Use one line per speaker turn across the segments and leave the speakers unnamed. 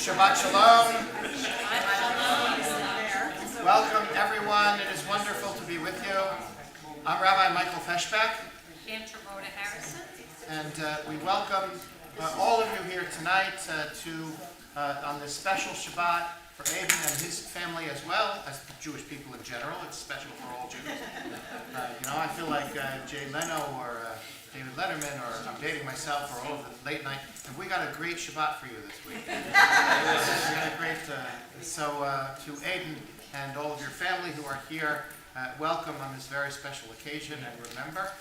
Shabbat Shalom. Welcome everyone. It is wonderful to be with you. I'm Rabbi Michael Feshbach.
And Rhoda Harrison.
And we welcome all of you here tonight on this special Shabbat for Aiden and his family as well as the Jewish people in general. It's special for all Jews. I feel like Jay Leno or David Letterman, or I'm dating myself, or all of the late night. Have we got a great Shabbat for you this week? We got a great. To Aiden and all of your family who are here, welcome on this very special occasion. And remember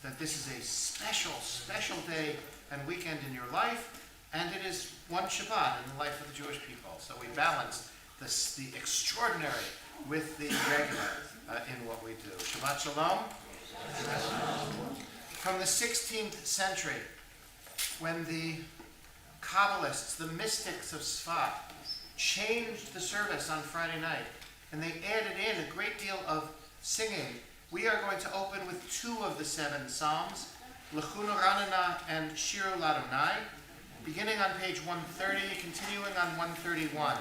that this is a special day and weekend in your life, and it is one Shabbat in the life of the Jewish people. So we balance the extraordinary with the regular in what we do. Shabbat Shalom. From the 16th century, when the Kabbalists, the mystics of Shabbat, changed the service on Friday night, and they added in a great deal of singing, we are going to open with two of the 7 Psalms, Lechunu Ranana and Shiru Ladonai, beginning on page 130, continuing on 131.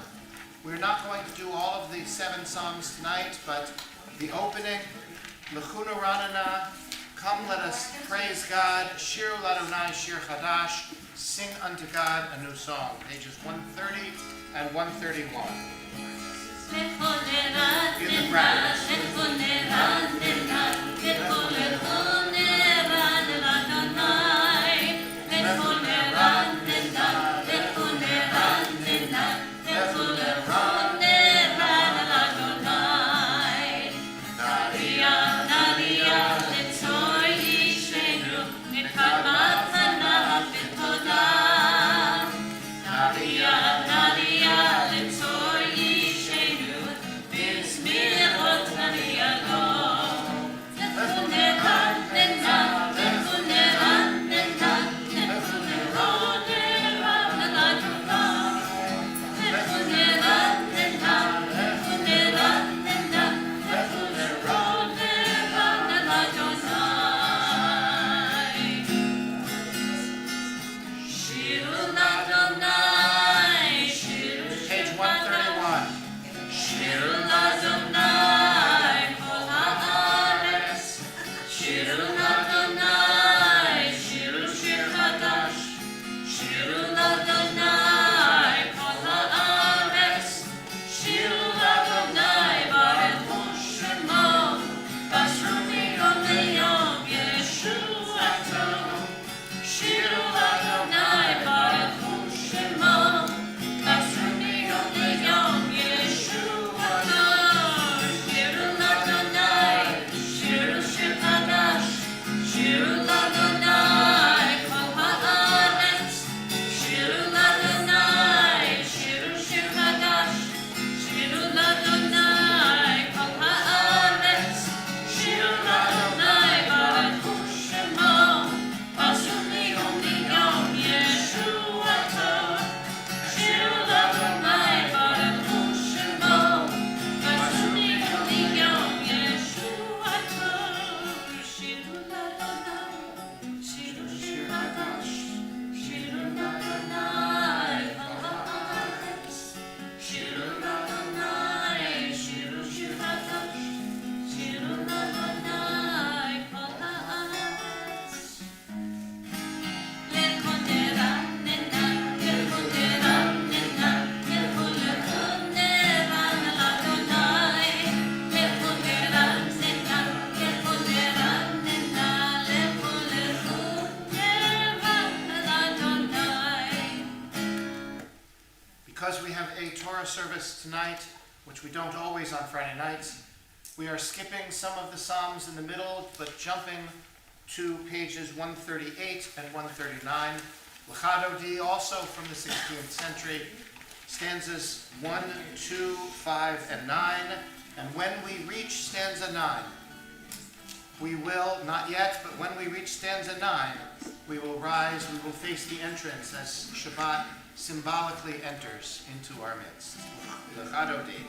We're not going to do all of the 7 Psalms tonight, but the opening, Lechunu Ranana, come let us praise God, Shiru Ladonai, Shir Chadash, sing unto God a new song, pages 130 and 131. In the brackets. Because we have a Torah service tonight, which we don't always on Friday nights, we are skipping some of the Psalms in the middle, but jumping to pages 138 and 139. L'chadodi, also from the 16th century, stanzas 1, 2, 5, and 9. And when we reach stanza 9, we will, not yet, but when we reach stanza 9, we will rise, we will face the entrance as Shabbat symbolically enters into our midst. L'chadodi.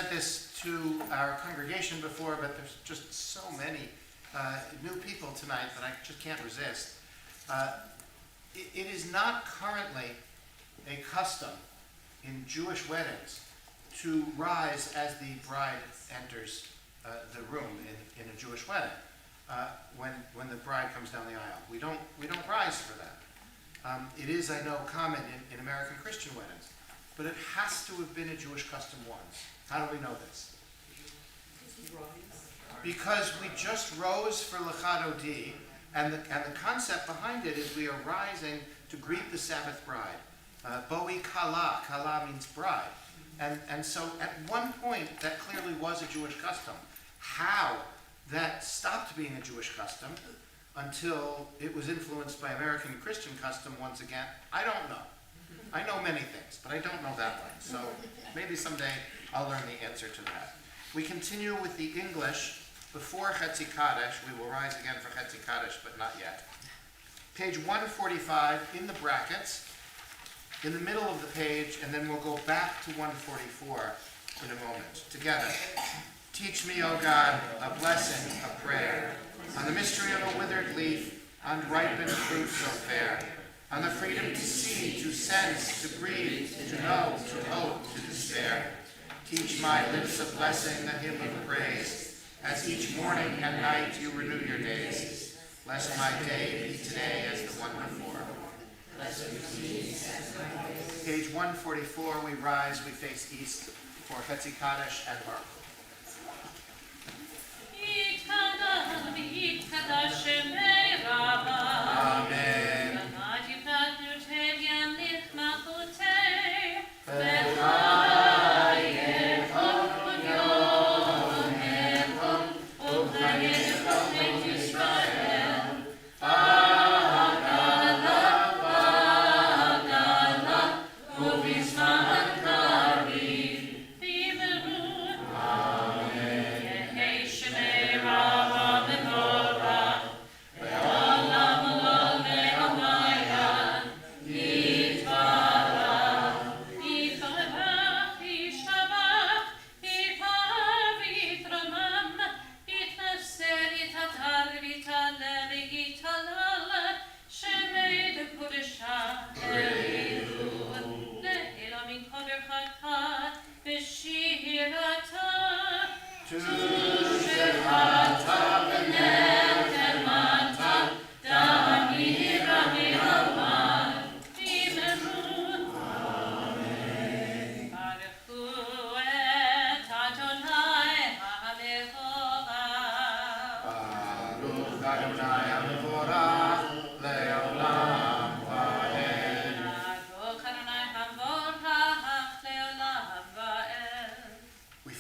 said this to our congregation before, but there's just so many new people tonight that I just can't resist. It is not currently a custom in Jewish weddings to rise as the bride enters the room in a Jewish wedding. When the bride comes down the aisle, we don't rise for that. It is, I know, common in American Christian weddings, but it has to have been a Jewish custom once. How do we know this? Because we just rose for Lecha Dodi, and the concept behind it is we are rising to greet the Sabbath bride. Boi Kala, Kala means bride. And so at one point that clearly was a Jewish custom. How that stopped being a Jewish custom until it was influenced by American Christian custom once again, I don't know. I know many things, but I don't know that one. So maybe someday I'll learn the answer to that. We continue with the English. Before Chetzi Kaddish, we will rise again for Chetzi Kaddish, but not yet. Page 145 in the brackets, in the middle of the page, and then we'll go back to 144 in a moment. Together. Teach me, O God, a blessing, a prayer, on the mystery of a withered leaf, on ripened fruit so fair, on the freedom to see, to sense, to breathe, to know, to hope, to despair. Teach my lips a blessing, a hymn of praise, as each morning and night you renew your days. Bless my day be today as the one before. Page 144, we rise, we face east for Chetzi Kaddish and Baruch. Amen.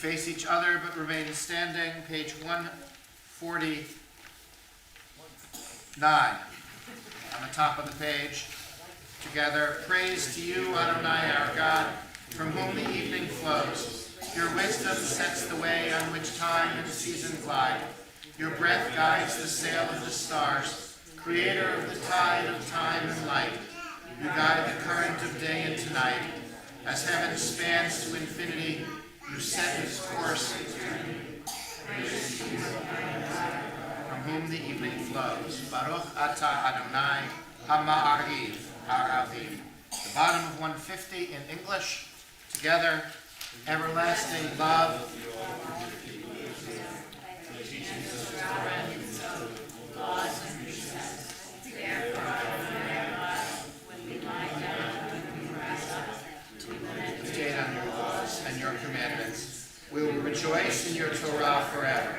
Face each other but remain standing. Page 149 on the top of the page. Together, praise to you, Adonai, our God, from whom the evening flows. Your wisdom sets the way on which time and season glide. Your breath guides the sail of the stars, creator of the tide of time and light. You guide the current of day into night. As heaven spans to infinity, you set its course, from whom the evening flows. Baruch atah Adonai Hama'ariv Ha'avim. The bottom of 150 in English. Together, everlasting love. Meditate on your laws and your commandments. We will rejoice in your Torah forever.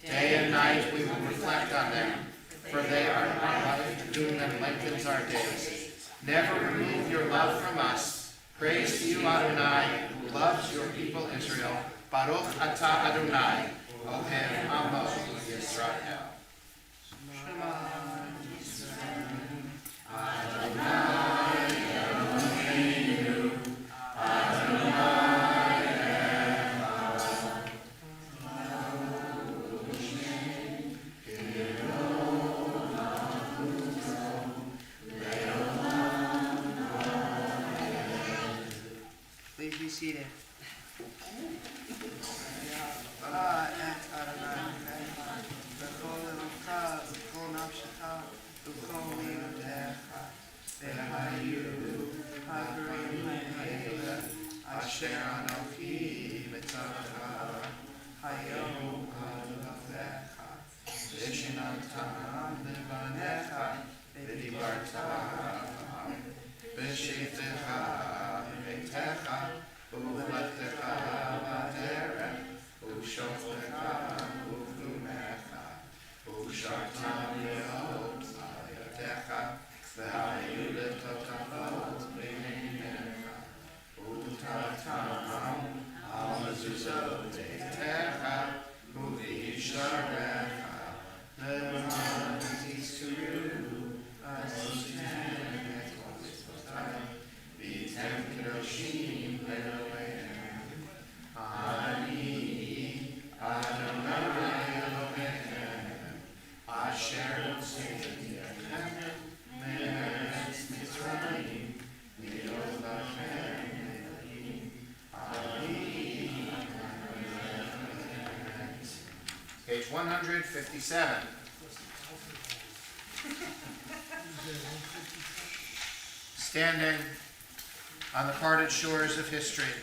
Day and night we will reflect on them, for they are our life, doing them lengthens our days. Never remove your love from us. Praise to you, Adonai, who loves your people Israel. Baruch atah Adonai, Ohev Amo Yisrael. Shema Yisrael, Adonai. Please be seated.
Shata, Ukomi Odecha, Behayu, Hagrim Haile, Asher Anoki B'Torah, Hayom Adovecha, Vishinantam Levanecha, V'dibarta, V'shivtecha B'beitecha, U'lechtecha B'derech, U'shoftecha U'vlumecha, U'shartam Ye'ot Ayatecha, V'hayu L'totavot B'minecha, U'tartam Al Mezuzot Beitecha, U'visharecha, Le'man Tisuru, Asoshem Etvotzvotai, V'tem Kedoshim Le'Elohim, Ani Adonai Elohim, Asher Hotzei Echem Me'eretz Mitzrayim, Liot Lachem Elohim, Ani
Page 157. Standing on the parted shores of history,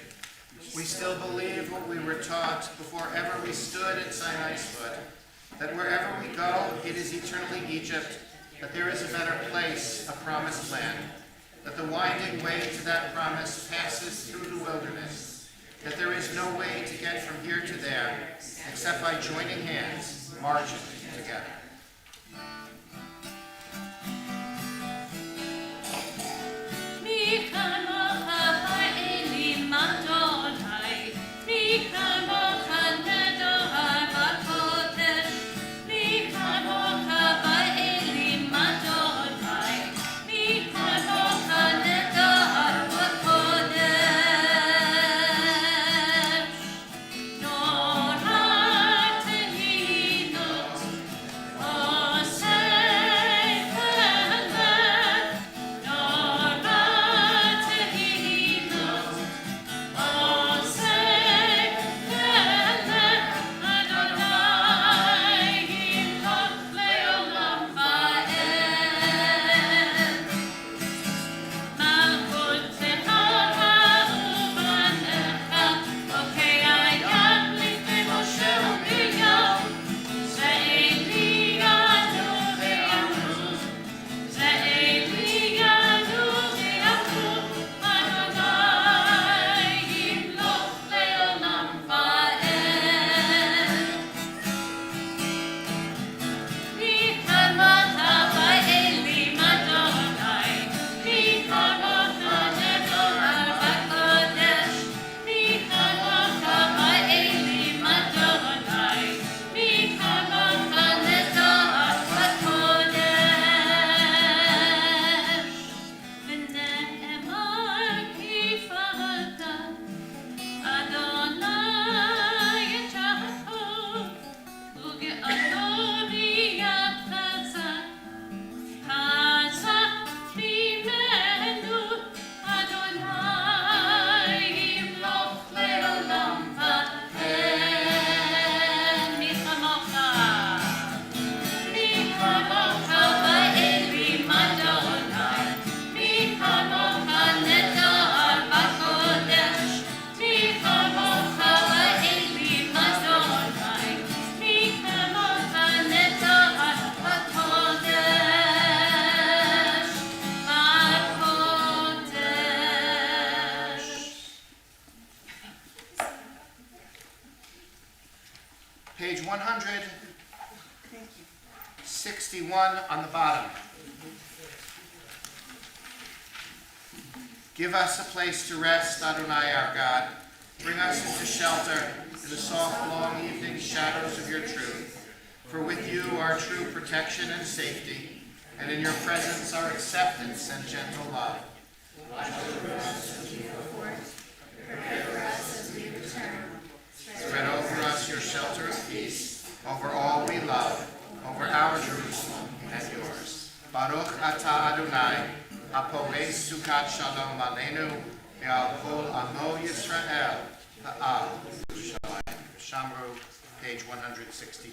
we still believe what we were taught before ever we stood at Sinai's foot, that wherever we go, it is eternally Egypt, that there is a better place, a promised land, that the winding way to that promise passes through the wilderness, that there is no way to get from here to there except by joining hands, marching together. Page 161 on the bottom. Give us a place to rest, Adonai our God. Bring us into shelter in the soft, long evening shadows of your truth. For with you are true protection and safety, and in your presence are acceptance and gentle love. Spread over us your shelter of peace, over all we love, over our Jerusalem and yours. Baruch atah Adonai, haporei sukat shalom aleinu, ve'al kol amo Yisrael, ha'al Yerushalayim. Shamru, page 162.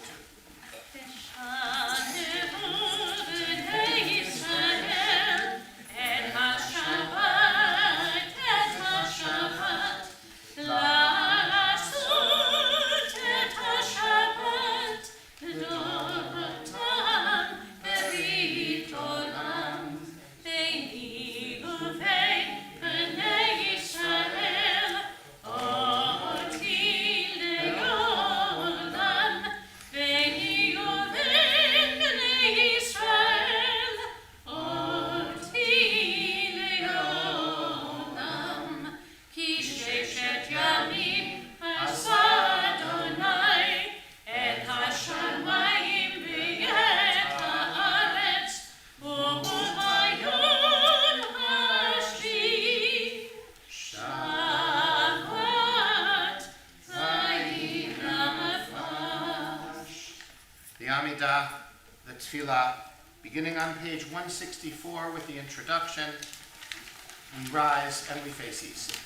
tefillah, beginning on page 164 with the introduction. We rise and we face east.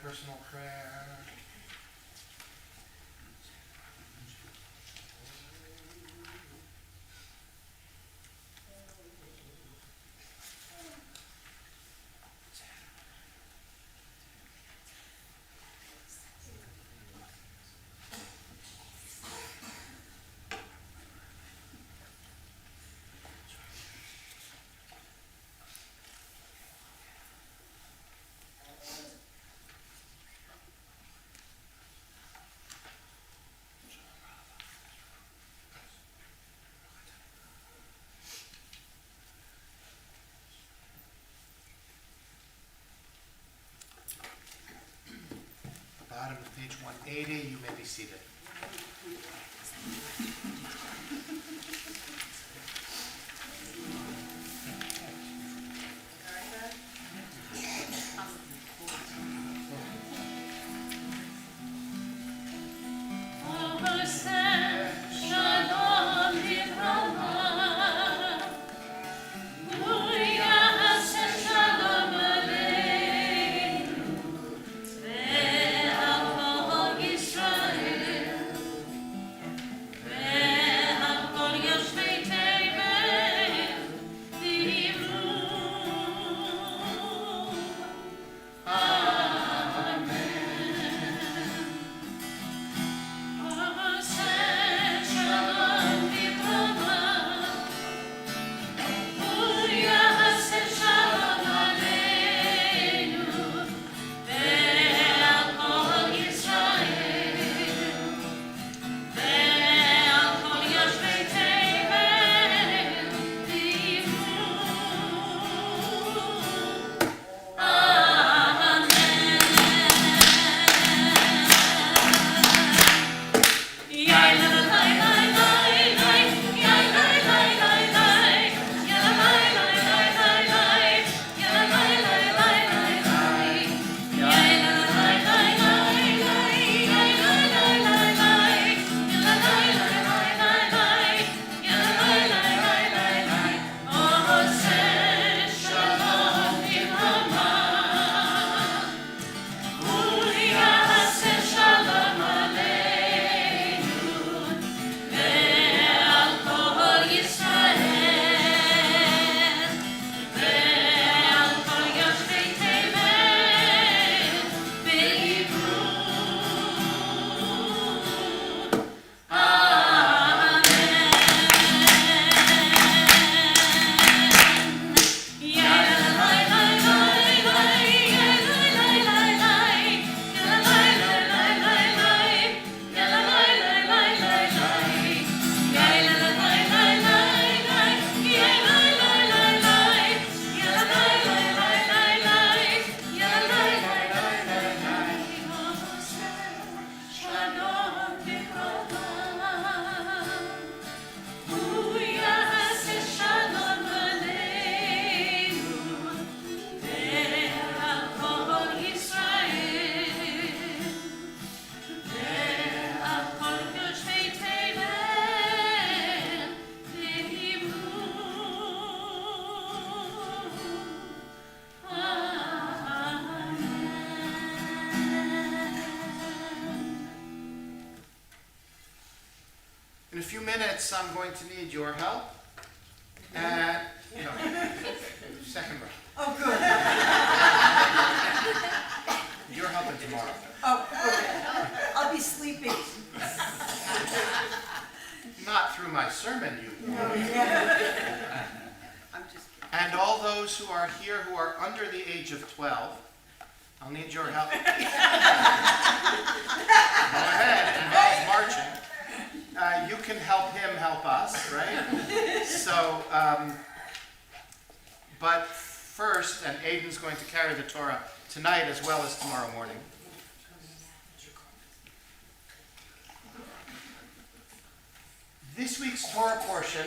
Personal prayer. Bottom of page 180, you may be seated.
Israel,
a few minutes, I'm going to need your help. No, second row.
Oh, good.
You're helping tomorrow.
Oh, okay. I'll be sleeping.
Not through my sermon, you.
No, yeah. I'm just kidding.
And all those who are here who are under the age of 12, I'll need your help. Go ahead, it involves marching. You can help him help us, right? So, but first, and Aiden's going to carry the Torah tonight as well as tomorrow morning. This week's Torah portion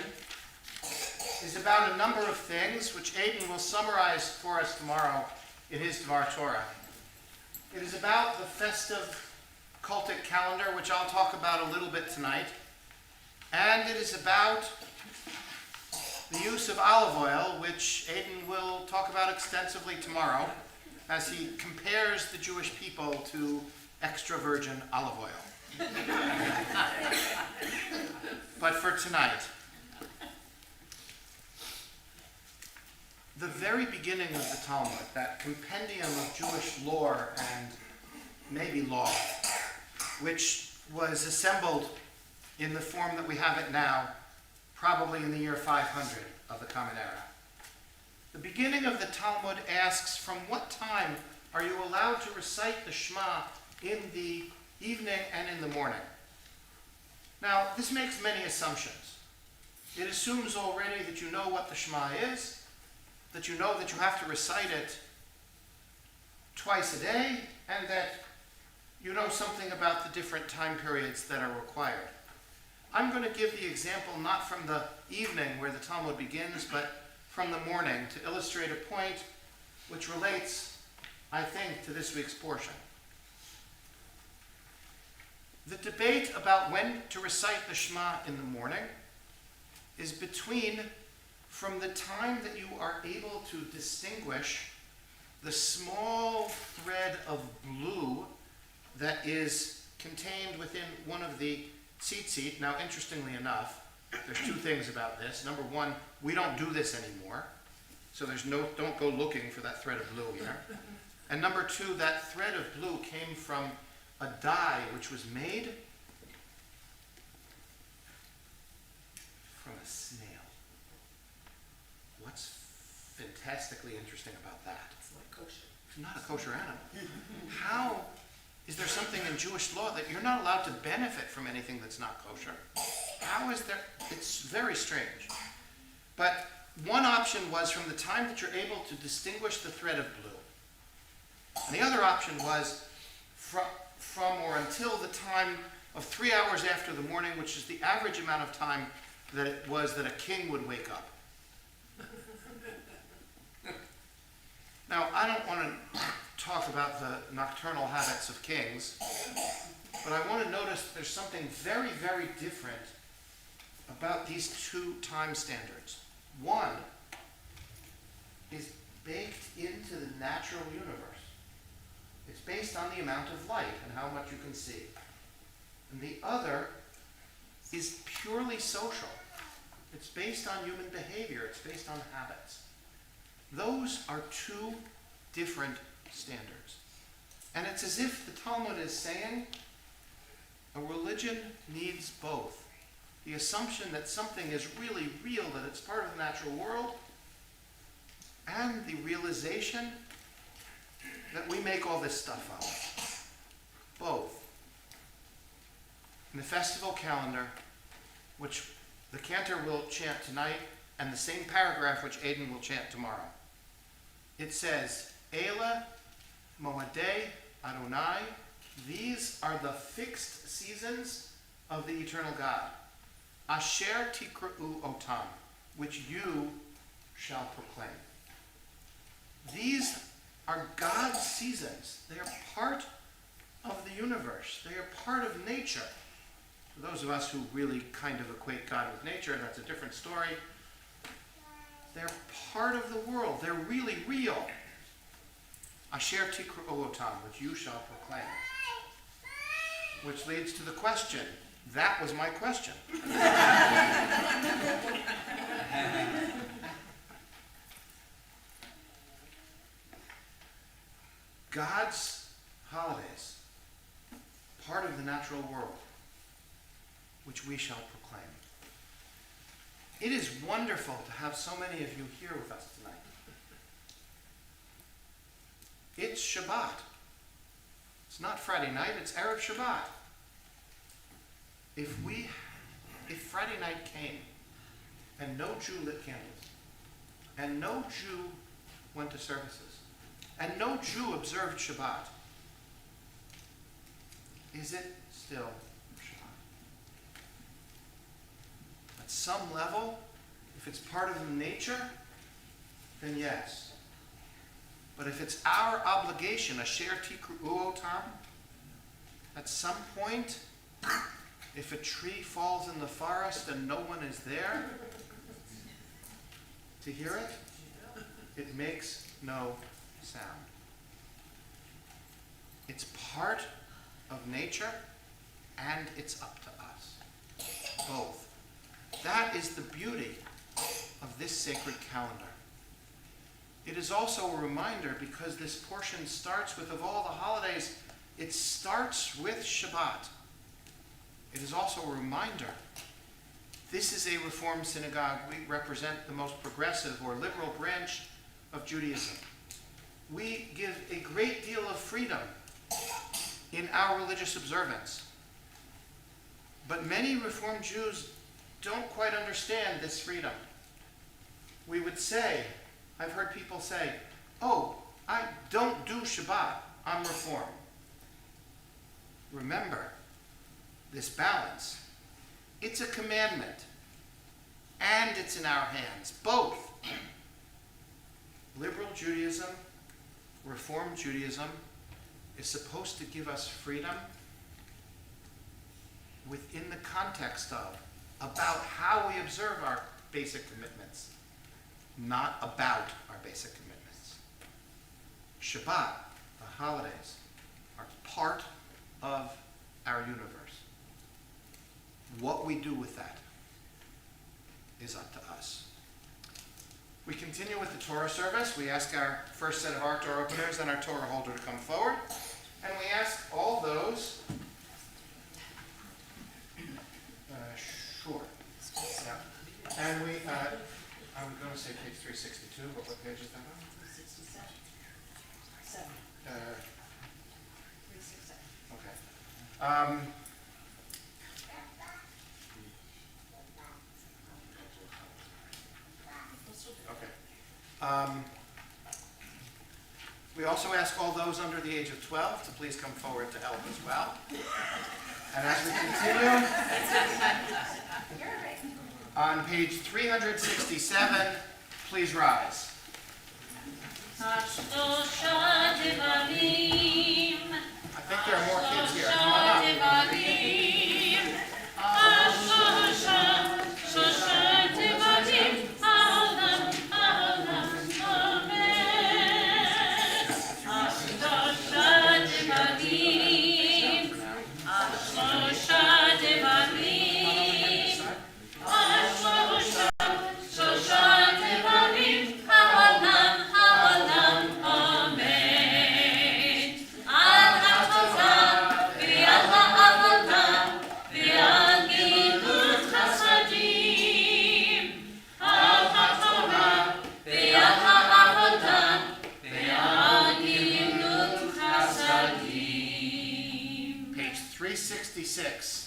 is about a number of things, which Aiden will summarize for us tomorrow in his Dvar Torah. It is about the festive cultic calendar, which I'll talk about a little bit tonight. And it is about the use of olive oil, which Aiden will talk about extensively tomorrow, as he compares the Jewish people to extra virgin olive oil. But for tonight, the very beginning of the Talmud, that compendium of Jewish lore and maybe law, which was assembled in the form that we have it now, probably in the year 500 of the Common Era. The beginning of the Talmud asks, from what time are you allowed to recite the Shema in the evening and in the morning? Now, this makes many assumptions. It assumes already that you know what the Shema is, that you know that you have to recite it twice a day, and that you know something about the different time periods that are required. I'm going to give the example not from the evening where the Talmud begins, but from the morning to illustrate a point which relates, I think, to this week's portion. The debate about when to recite the Shema in the morning is between from the time that you are able to distinguish the small thread of blue that is contained within one of the tzitzit. Now, interestingly enough, there's two things about this. Number one, we don't do this anymore, so don't go looking for that thread of blue here. And number two, that thread of blue came from a dye which was made from a snail. What's fantastically interesting about that?
It's not kosher.
It's not a kosher animal. How is there something in Jewish law that you're not allowed to benefit from anything that's not kosher? How is there? It's very strange. But one option was from the time that you're able to distinguish the thread of blue. And the other option was from or until the time of 3 hours after the morning, which is the average amount of time that it was that a king would wake up. Now, I don't want to talk about the nocturnal habits of kings, but I want to notice there's something very, very different about these two time standards. One is baked into the natural universe. It's based on the amount of light and how much you can see. And the other is purely social. It's based on human behavior. It's based on habits. Those are two different standards. And it's as if the Talmud is saying a religion needs both. The assumption that something is really real, that it's part of the natural world, and the realization that we make all this stuff up. Both. In the festival calendar, which the cantor will chant tonight, and the same paragraph which Aiden will chant tomorrow, it says, Eila Moadei Adonai, these are the fixed seasons of the eternal God. Asher Tikra'u Otam, which you shall proclaim. These are God's seasons. They are part of the universe. They are part of nature. For those of us who really kind of equate God with nature, that's a different story. They're part of the world. They're really real. Asher Tikra'u Otam, which you shall proclaim. Which leads to the question, That was my question. God's holidays, part of the natural world, which we shall proclaim. It is wonderful to have so many of you here with us tonight. It's Shabbat. It's not Friday night, it's Erev Shabbat. If Friday night came and no Jew lit candles, and no Jew went to services, and no Jew observed Shabbat, is it still Shabbat? At some level, if it's part of the nature, then yes. But if it's our obligation, asher tikru'u otam, at some point, if a tree falls in the forest and no one is there to hear it, it makes no sound. It's part of nature and it's up to us. Both. That is the beauty of this sacred calendar. It is also a reminder, because this portion starts with, of all the holidays, it starts with Shabbat. It is also a reminder. This is a Reformed synagogue. We represent the most progressive or liberal branch of Judaism. We give a great deal of freedom in our religious observance. But many Reformed Jews don't quite understand this freedom. We would say, I've heard people say, oh, I don't do Shabbat, I'm Reformed. Remember this balance. It's a commandment, and it's in our hands, both. Liberal Judaism, Reformed Judaism, is supposed to give us freedom within the context of, about how we observe our basic commitments, not about our basic commitments. Shabbat, the holidays, are part of our universe. What we do with that is up to us. We continue with the Torah service. We ask our first set of art door openers and our Torah holder to come forward. And we ask all those... Sure. Yeah. And we... I was going to say page 362, but what page is that on?
367. 7. 367.
Okay. We also ask all those under the age of 12 to please come forward to help as well. And as we continue, on page 367, please rise. I think there are more kids here. Come on up. Page 366.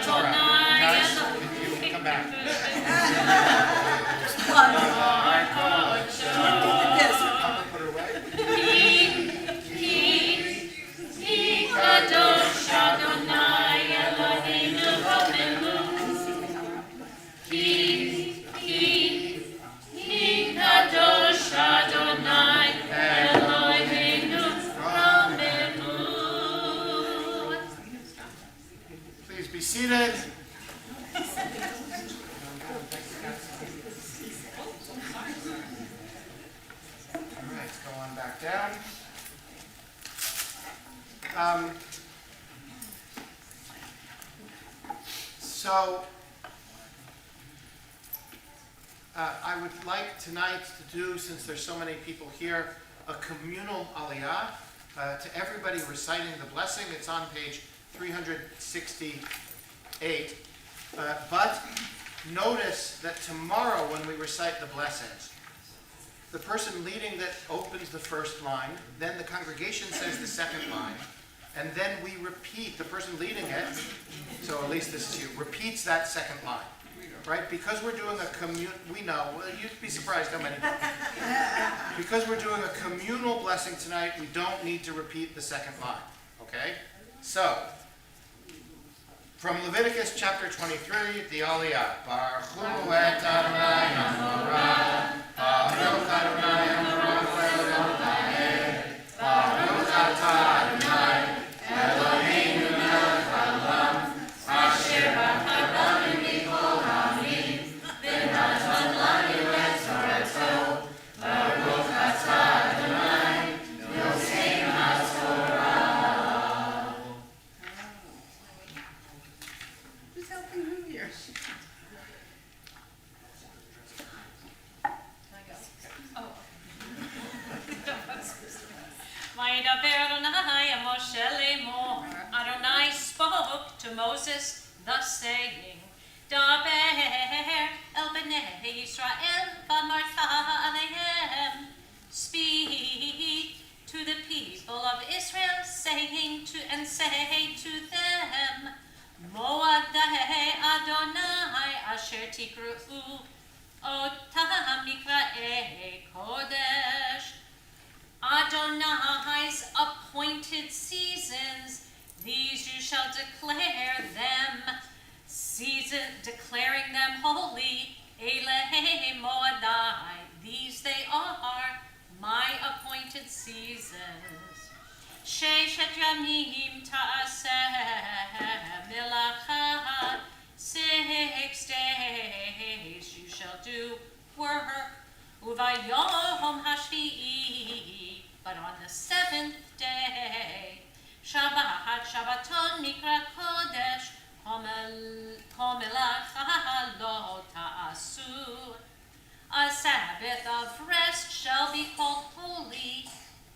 the Torah. Guys, you can come back. Put her away.
Kadosh Adonai Eloheinu Rabbeinu. Ki Kadosh Adonai Eloheinu Rabbeinu.
Please be seated. All right, go on back down. So, I would like tonight to do, since there's so many people here, a communal aliyah to everybody reciting the blessing. It's on page 368. But notice that tomorrow when we recite the blessings, the person leading that opens the first line, then the congregation says the second line, and then we repeat, the person leading it, so at least this is you, repeats that second line, right? Because we're doing a we know, well, you'd be surprised how many. Because we're doing a communal blessing tonight, we don't need to repeat the second line, okay? So, from Leviticus chapter 23, the Aliyah. Baruch hu et Adonai Hamorah, Baruch Adonai Hamorah Eloheinu, Baruch atah Adonai, Eloheinu melech haolam, asher b'charanim mikol ha'amim, v'natan lanu et torato, Baruch atah Adonai, Yosein HaTorah.
Who's helping who here?
Vayidaber Adonai and Moshe lemor. Adonai spoke to Moses, thus saying, Daber el bnei Yisrael v'amarta alehem. Speak to the people of Israel, saying say to them, Moadei Adonai asher tikru'u otam mikra'ei kodesh. Adonai's appointed seasons, these you shall declare them, declaring them holy. Elehei Moadai, these they are, my appointed seasons. Sheshet yamim ta'aseh melacha, 6 days you shall do work. Uvayom hashvi'i, but on the 7th day, Shabbaton mikra kodesh, homelacha lo ta'asu. A Sabbath of rest shall be called holy,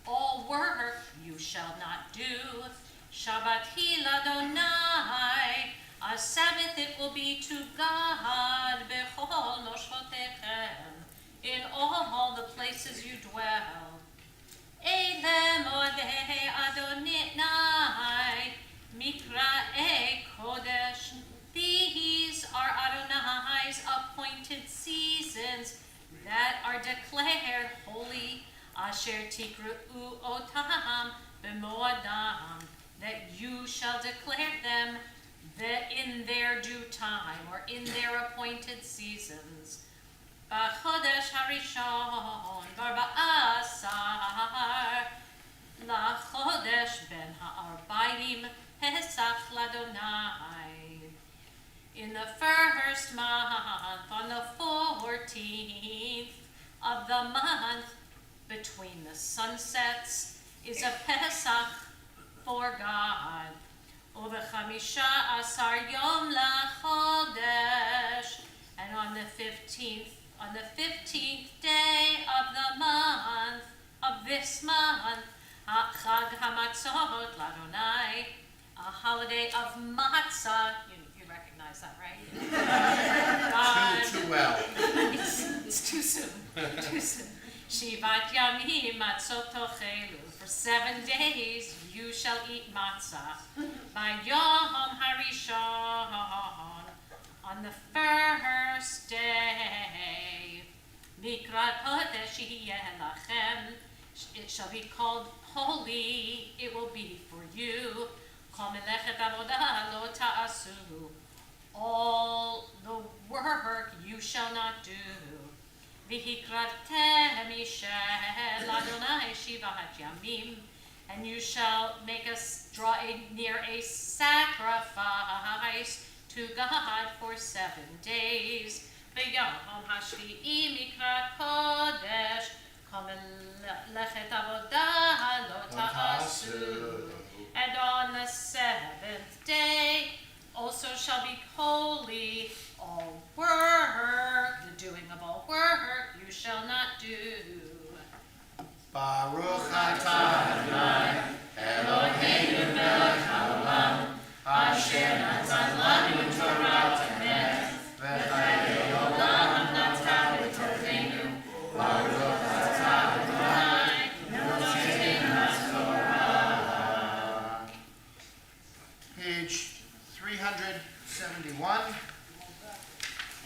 all work you shall not do. Shabbat hi l'Adonai, a Sabbath it will be to God, b'chol moshvotechem, in all the places you dwell. Eile modei Adonai, mikra'ei kodesh, these are Adonai's appointed seasons that are declared holy. Asher tikru'u otam b'moadam, that you shall declare them that in their due time or in their appointed seasons. B'chodesh harishon b'arba'asar lachodesh ben ha'arbaim pesach l'Adonai. In the first month, on the 14th of the month, between the sunsets, is a Pesach for God. Uv'chamisha asar yom lachodesh, and on the 15th day of the month, of this month, Chag HaMatzot l'Adonai, a holiday of matzah. You recognize that, right?
Too well.
It's too soon. Too soon. Shivat yamim matzot tochelu. For 7 days you shall eat matzah. By Yom Harishon, on the first day. Mikrat Kodesh yeh lachem. It shall be called holy. It will be for you. Kol melechet avodah lo ta'asu. All the work you shall not do. V'hikratem Yishel Adonai shivat yamim, and you shall make us draw near a sacrifice to God for 7 days. V'yom hashvi'i mikrat kodesh, kol melechet avodah lo ta'asu. And on the 7th day also shall be holy. All work, the doing of all work, you shall not do.
Baruch atah Adonai, Eloheinu melech haolam, asher natan lanu Torah temet, v'chayei olam natan b'torenu. Baruch atah Adonai, Eloheinu haTorah. Page 371.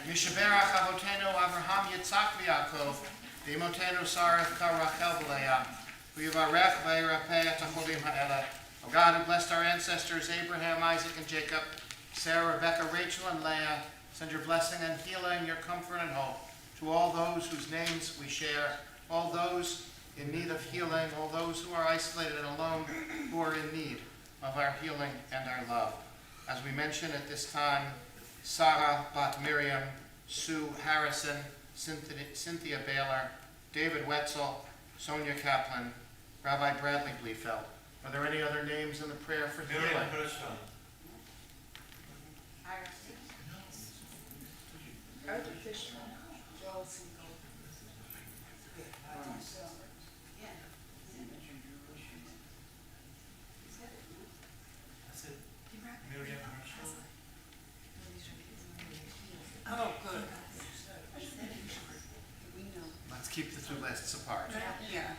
Yishaberach Avotenu Avraham Yitzchak v'Yaakov, v'imotenu Sarah Rachel v'Leah, v'yivarech v'yirapeh et hacholim ha'ela. O God, who blessed our ancestors Abraham, Isaac, and Jacob, Sarah, Rebekah, Rachel, and Leah, send your blessing and healing, your comfort and hope to all those whose names we share, all those in need of healing, all those who are isolated and alone, who are in need of our healing and our love. As we mention at this time, Sarah Bat Miriam, Sue Harrison, Cynthia Baylor, David Wetzel, Sonia Kaplan, Rabbi Bradley Bliefeld. Are there any other names in the prayer for healing?
Arthur Fishman. Joel C. Oh, good. We know.
Let's keep the two lists apart.
Yeah.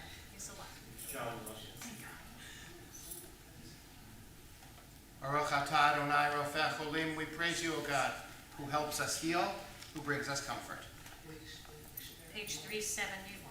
Baruch atah Adonai Rofeh Cholim, we praise you, O God, who helps us heal, who brings us comfort.
Page 371.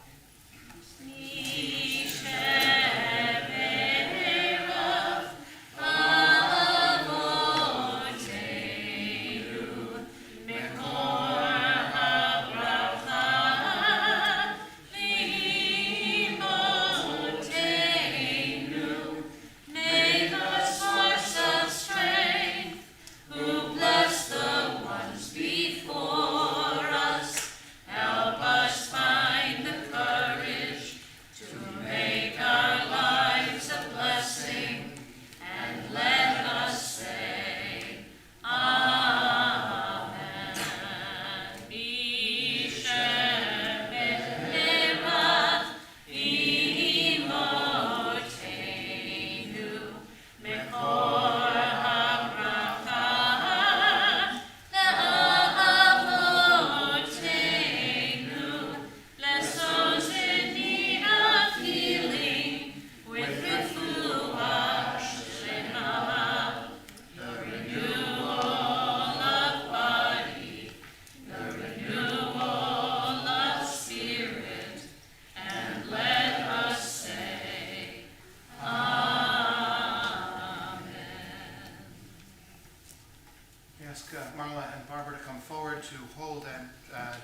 Marla and Barbara to come forward to hold and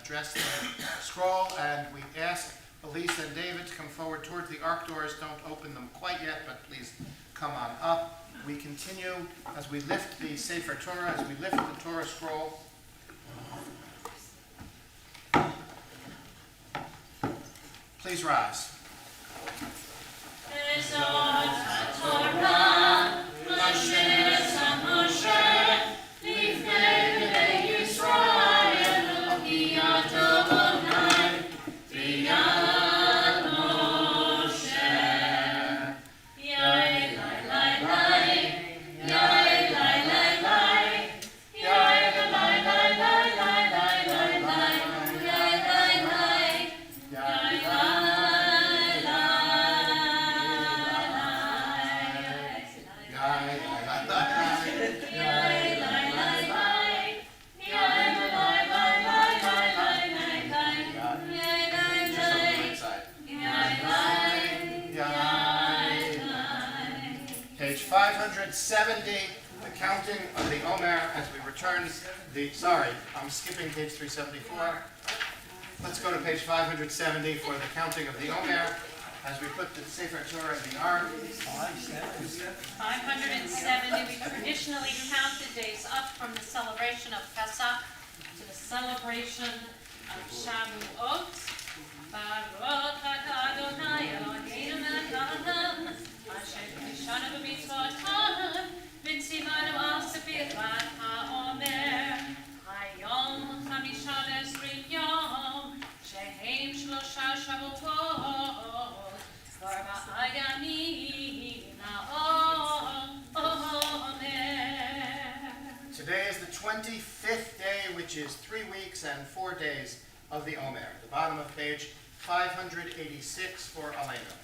address the scroll, and we ask Elise and David to come forward towards the ark doors. Don't open them quite yet, but please come on up. We continue as we lift the Sefer Torah, as we lift the Torah scroll. Please rise. 570, the counting of the Omer as we return sorry, I'm skipping page 374. Let's go to page 570 for the counting of the Omer as we put the Sefer Torah in the ark.
570, we traditionally count the days up from the celebration of Pesach to the celebration of Shavuot. Baruch atah Adonai Eloheinu melech haolam, asher kishanu b'mitzvotav, v'tzivanu al sefirat haomer. Hayom chamisha v'esrim yom, shehem shlosha shavuot, v'arba'a yamim ha'omer.
Today is the 25th day, which is 3 weeks and 4 days of the Omer. The bottom of page 586 for Aleinu.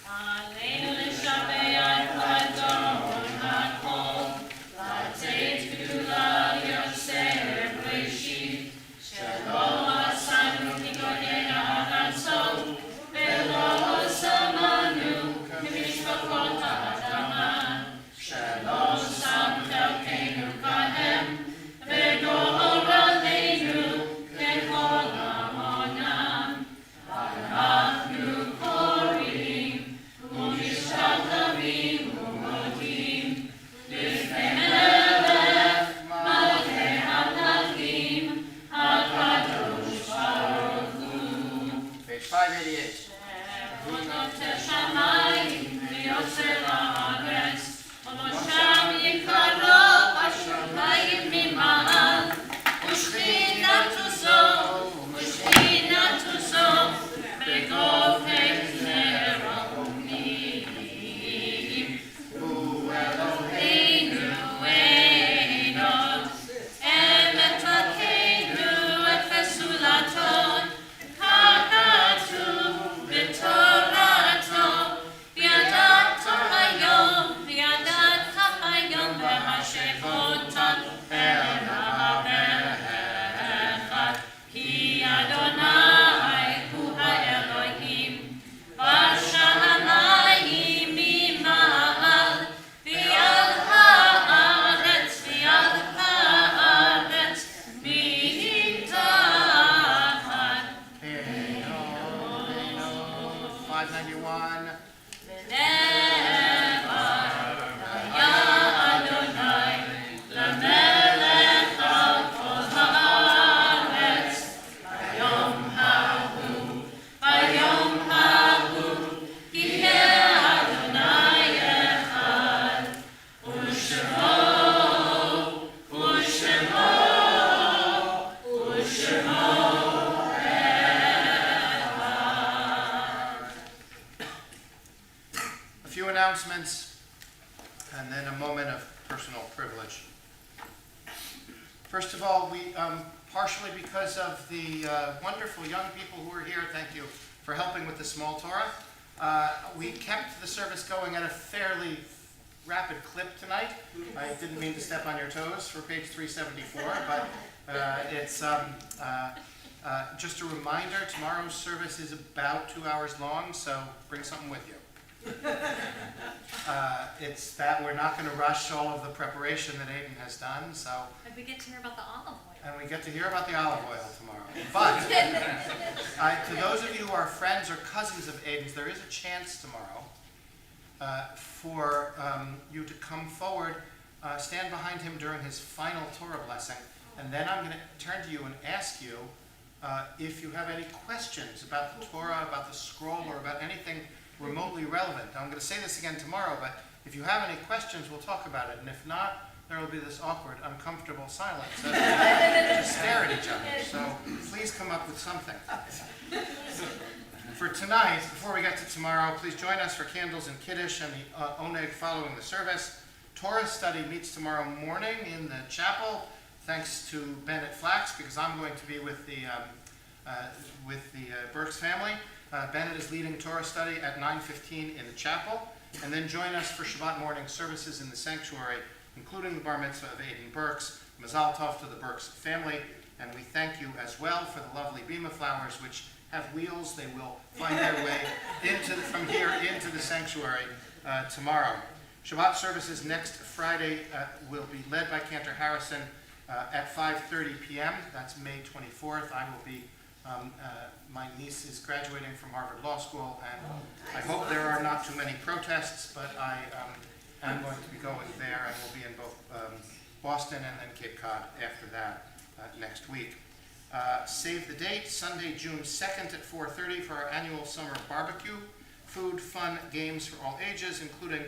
Aleinu l'shabeach l'adon ha'kol, l'ateit gdula Yosef Reshit, shelo asanu kigoyei ha'atzot, velo samanu k'mishpachot ha'adama, shelo sam chelkeinu kahem, v'gor aleinu k'kol ha'onam, v'anachnu korim, u'mishtachvim u'modim, l'fnei melech malchei hamlachim, hakadosh baruch hu.
Page 588.
Notei shamayim v'yotzer la'aretz, u'mosham yikaro b'shamayim mima'al, u'shchinatu zo b'gofei cherubim, hu Eloheinu Eino, emet akeinu et fesulaton, hakatu b'torato, v'yadata hayom v'hashevotan el ha'echad, ki Adonai hu ha'Elohim, b'shamayim mima'al, v'al ha'aretz mitachת.
591. A few announcements and then a moment of personal privilege. First of all, we partially because of the wonderful young people who are here, thank you for helping with the small Torah. We kept the service going at a fairly rapid clip tonight. I didn't mean to step on your toes for page 374, but it's just a reminder, tomorrow's service is about 2 hours long, so bring something with you. It's that we're not going to rush all of the preparation that Aiden has done, so.
And we get to hear about the olive oil.
And we get to hear about the olive oil tomorrow. But to those of you who are friends or cousins of Aiden's, there is a chance tomorrow for you to come forward, stand behind him during his final Torah blessing, and then I'm going to turn to you and ask you if you have any questions about the Torah, about the scroll, or about anything remotely relevant. I'm going to say this again tomorrow, but if you have any questions, we'll talk about it. And if not, there will be this awkward, uncomfortable silence as we just stare at each other. So please come up with something. For tonight, before we get to tomorrow, please join us for candles and Kiddush and the Oneg following the service. Torah study meets tomorrow morning in the chapel, thanks to Bennett Flax, because I'm going to be with the Burks family. Bennett is leading Torah study at 9:15 in the chapel, and then join us for Shabbat morning services in the sanctuary, including the bar mitzvah of Aiden Burks. Mazal tov to the Burks family, and we thank you as well for the lovely bima flowers, which have wheels. They will find their way from here into the sanctuary tomorrow. Shabbat services next Friday will be led by Cantor Harrison at 5:30 p.m. That's May 24th. I will be, my niece is graduating from Harvard Law School, and I hope there are not too many protests, but I am going to be going there, and we'll be in both Boston and then Cape Cod after that next week. Save the date, Sunday, June 2nd at 4:30 for our annual summer barbecue. Food, fun, games for all ages, including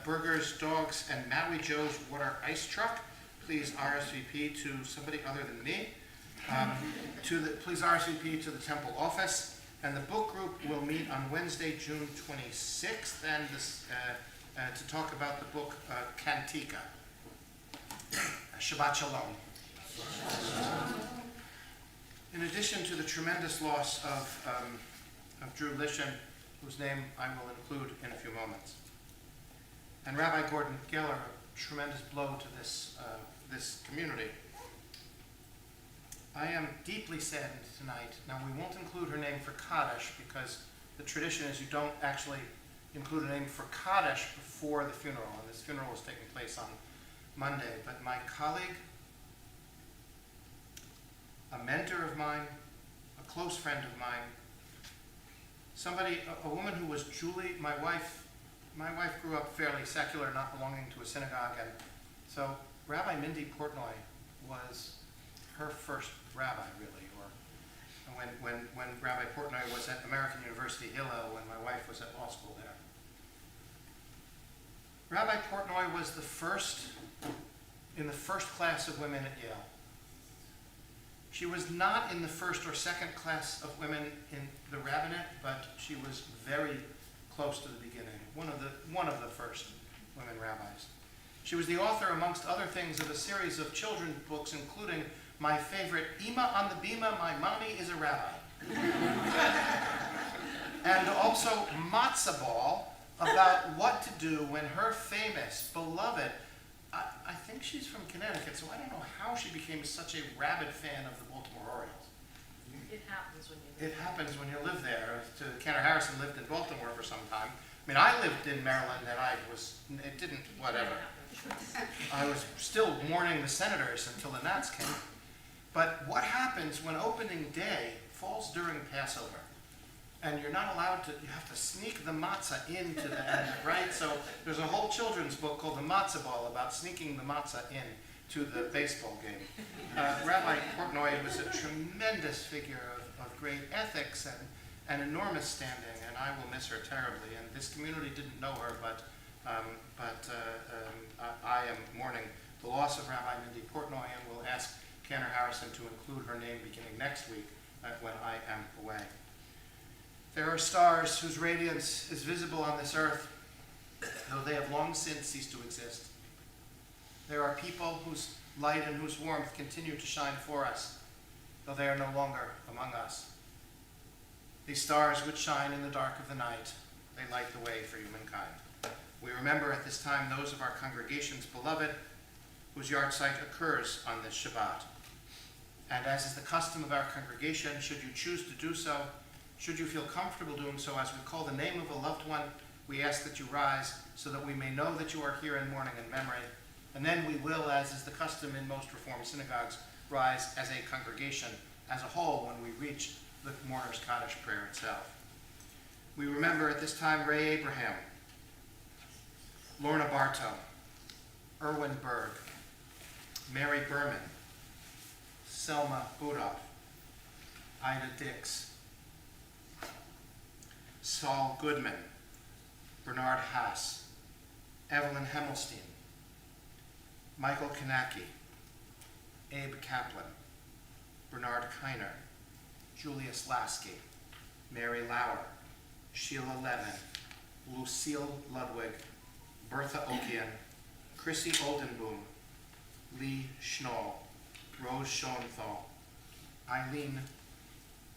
burgers, dogs, and Maui Joe's water ice truck. Please RSVP to somebody other than me. Please RSVP to the temple office. And the book group will meet on Wednesday, June 26th, and to talk about the book Cantica. Shabbat Shalom. In addition to the tremendous loss of Drew Lishan, whose name I will include in a few moments, and Rabbi Gordon Geller, a tremendous blow to this community, I am deeply saddened tonight. Now, we won't include her name for Kaddish because the tradition is you don't actually include a name for Kaddish before the funeral, and this funeral is taking place on Monday. But my colleague, a mentor of mine, a close friend of mine, somebody, a woman who was Julie, my wife grew up fairly secular, not belonging to a synagogue, and so Rabbi Mindy Portnoy was her first rabbi, really, or when Rabbi Portnoy was at American University Hillel, when my wife was at law school there. Rabbi Portnoy was in the first class of women at Yale. She was not in the first or second class of women in the rabbinate, but she was very close to the beginning, one of the first women rabbis. She was the author, amongst other things, of a series of children's books, including my favorite, Ima on the Bima, My Mommy is a Rabbi. And also Matzah Ball, about what to do when her famous, beloved, I think she's from Connecticut, so I don't know how she became such a rabid fan of the Baltimore Orioles.
It happens when you
It happens when you live there. Cantor Harrison lived in Baltimore for some time. I mean, I lived in Maryland, and I was still mourning the Senators until the Nats came. But what happens when opening day falls during Passover? And you're not allowed to, you have to sneak the matzah into the end, right? So there's a whole children's book called The Matzah Ball about sneaking the matzah in to the baseball game. Rabbi Portnoy was a tremendous figure of great ethics and enormous standing, and I will miss her terribly. And this community didn't know her, but I am mourning the loss of Rabbi Mindy Portnoy, and will ask Cantor Harrison to include her name beginning next week when I am away. There are stars whose radiance is visible on this earth, though they have long since ceased to exist. There are people whose light and whose warmth continue to shine for us, though they are no longer among us. These stars which shine in the dark of the night, they light the way for humankind. We remember at this time those of our congregation's beloved whose yahrzeit occurs on this Shabbat. And as is the custom of our congregation, should you choose to do so, should you feel comfortable doing so, as we call the name of a loved one, we ask that you rise so that we may know that you are here in mourning and memory. And then we will, as is the custom in most Reformed synagogues, rise as a congregation, as a whole, when we reach the mourner's Kaddish prayer itself. We remember at this time Ray Abraham, Lorna Bartow, Erwin Berg, Mary Berman, Selma Budoff, Ida Dix, Saul Goodman, Bernard Haas, Evelyn Hemmelstein, Michael Kanaki, Abe Kaplan, Bernard Kiner, Julius Lasky, Mary Lauer, Sheila Levin, Lucille Ludwig, Bertha Okian, Chrissy Oldenboom, Lee Schnoll, Rose Schoenthal, Eileen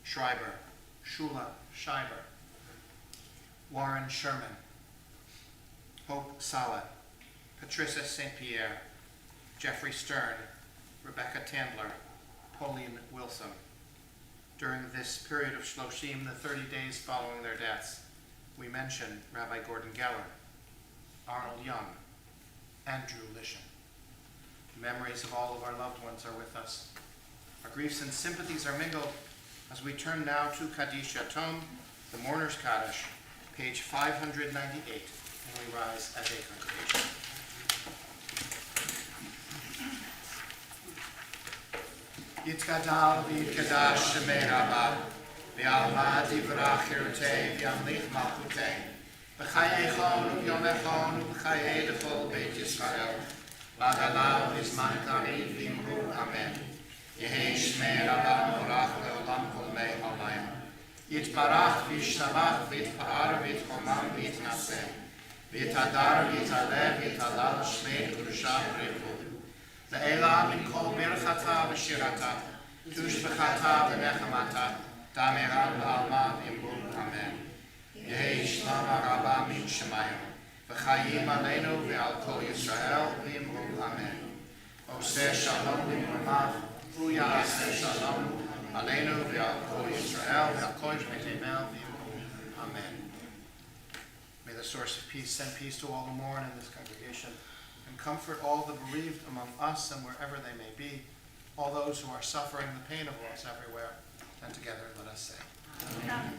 Schreiber, Shula Schreiber, Warren Sherman, Hope Salah, Patricia St. Pierre, Jeffrey Stern, Rebecca Tandler, Pauline Wilson. During this period of Shloshim, the 30 days following their deaths, we mention Rabbi Gordon Geller, Arnold Young, Andrew Lishan. The memories of all of our loved ones are with us. Our griefs and sympathies are mingled as we turn now to Kaddish Yatom, the Mourner's Kaddish, page 598, and we rise as a congregation. Yitkadal v'yitkadash shemei Rabbah, v'alma divrach hirutei v'yamlich malchutei, v'chayechon u'yomechon u'chayei d'chol Beit Yisrael, v'adalau v'zman karev v'imru amen. Yehei shmei Rabbah morach le'olam kol mei halayim. Yitbarach v'yishtabach v'yitpa'ar v'yitchomam v'yitnaseh, v'yitadar v'yitalev v'yitalal shmei k'dusha v'rechu. Le'ela min kol birchata v'shirata, tushbechata v'nechamata, tamera v'alma v'imru amen. Yehei shlama rabba min shemayim, v'chayim aleinu v'al kol Yisrael v'imru amen. Oseh shalom v'imrumav, v'yaseh shalom aleinu v'al kol Yisrael v'al kol Yisrael v'imru amen. May the source of peace send peace to all who mourn in this congregation, and comfort all the bereaved among us and wherever they may be, all those who are suffering the pain of loss everywhere. And together let us say, Amen.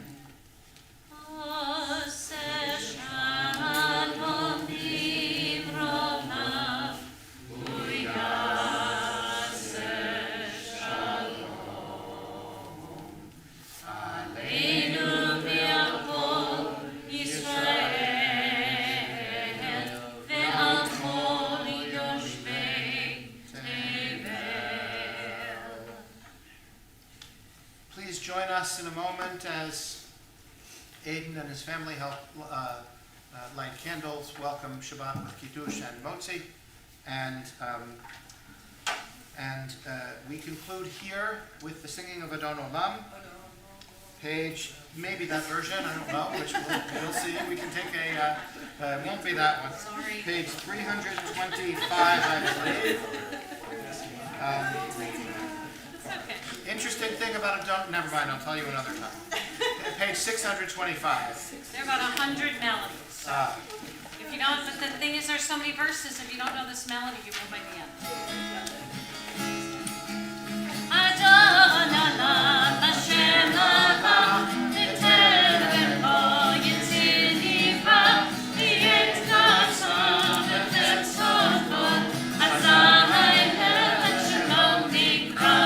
Join us in a moment as Aidan and his family help light candles, welcome Shabbat with Kiddush and Motzi, and we conclude here with the singing of Adon Olam, page, maybe that version, I don't know, which we'll see. We can take it won't be that one.
Sorry.
Page 325, I believe. Interesting thing about Adon, never mind, I'll tell you another time. Page 625.
There are about 100 melodies. If you don't, but the thing is, there's so many verses. If you don't know this melody, you will by the end. Adon Olam, Hashem Olam, Eter v'Bo Yitzir Nivra, V'yet Naso v'Tet Sokol, Azai Helen Shalom Nikra,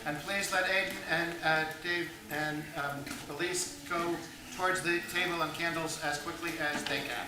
And please let Aidan and Dave and Elise go towards the table and candles as quickly as they can.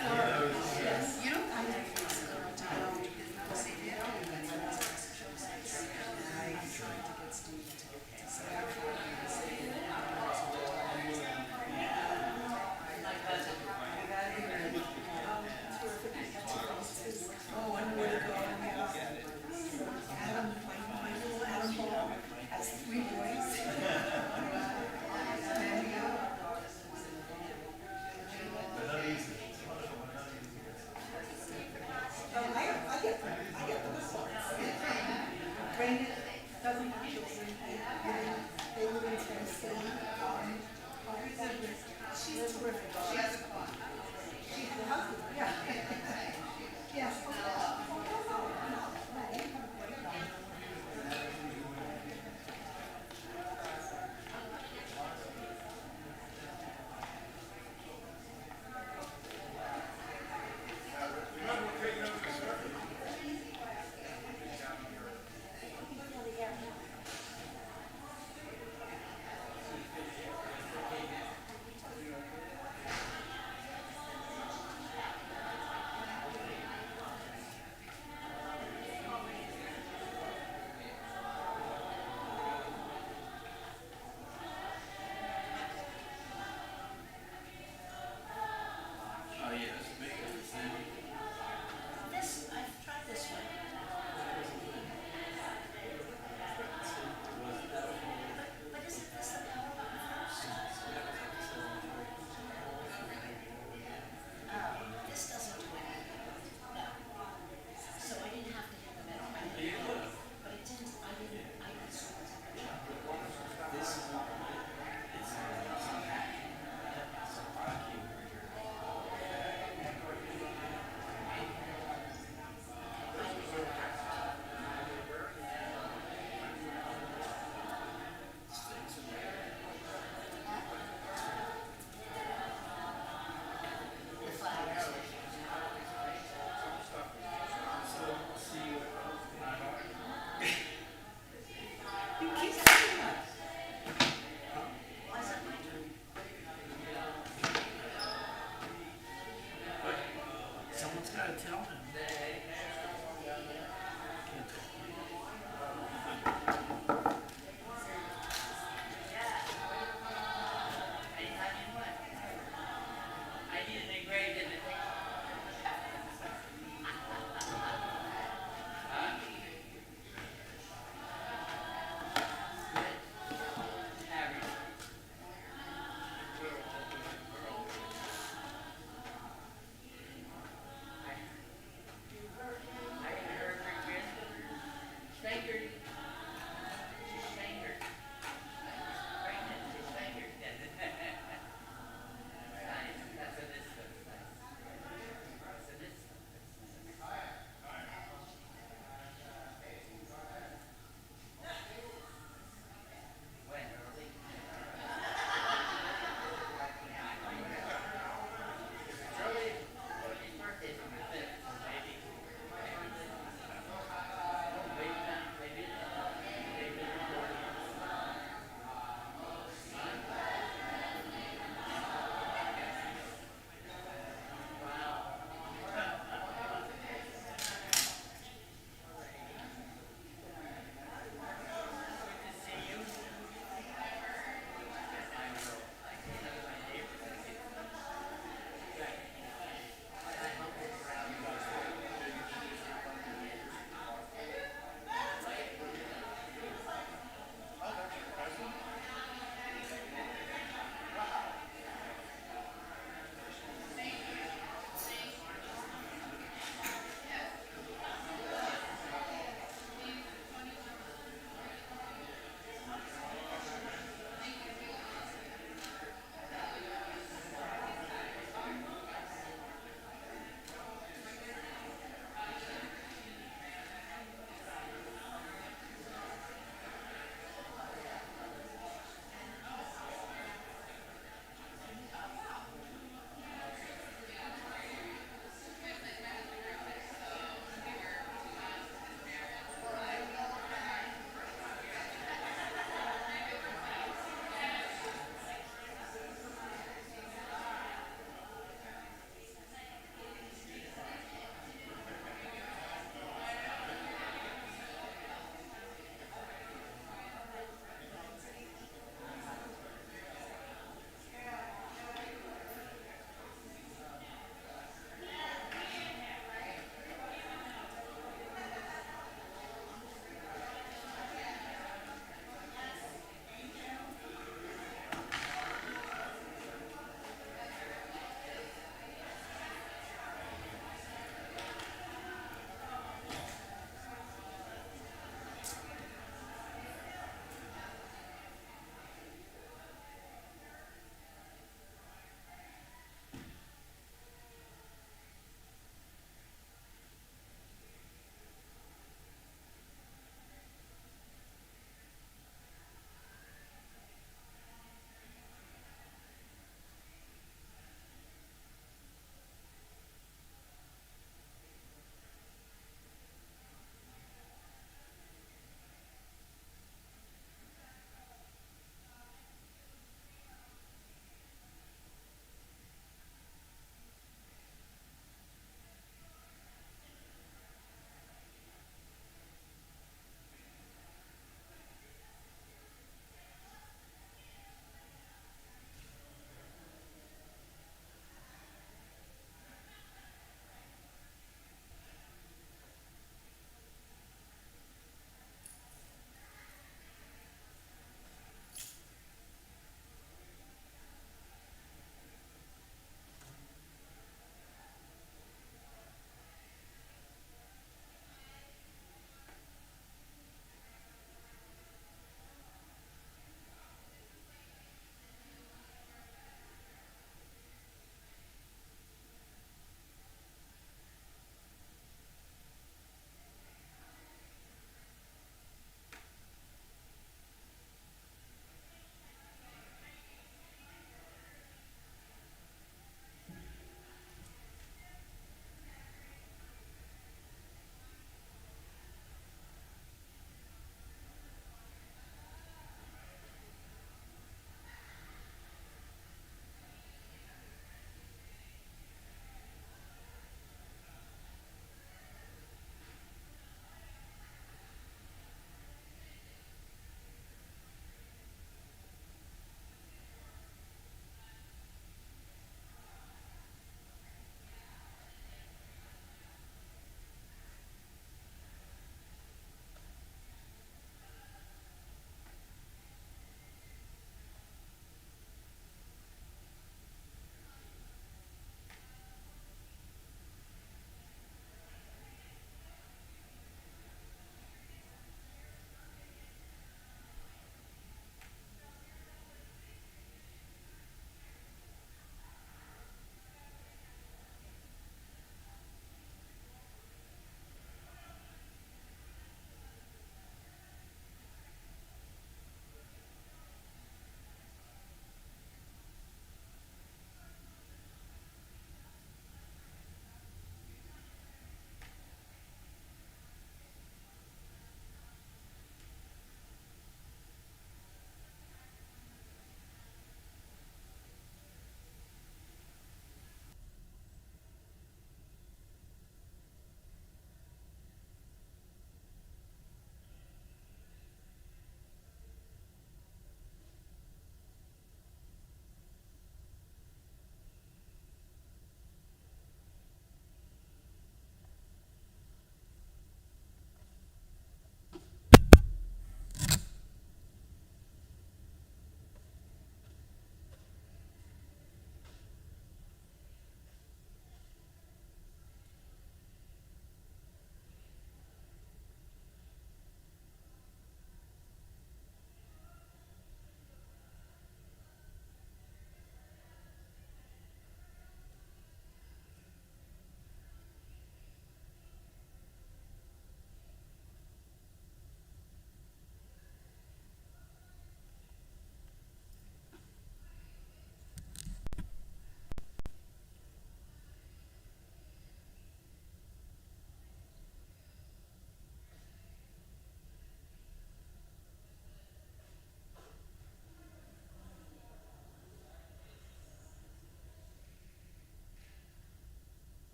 You don't come to this girl to go to see me. I tried to get Steve to say oh, I know where to go. Adam, my little Adam Ball has 3 boys. I get the results. Brandon doesn't have children. They live in Tennessee. She's terrific.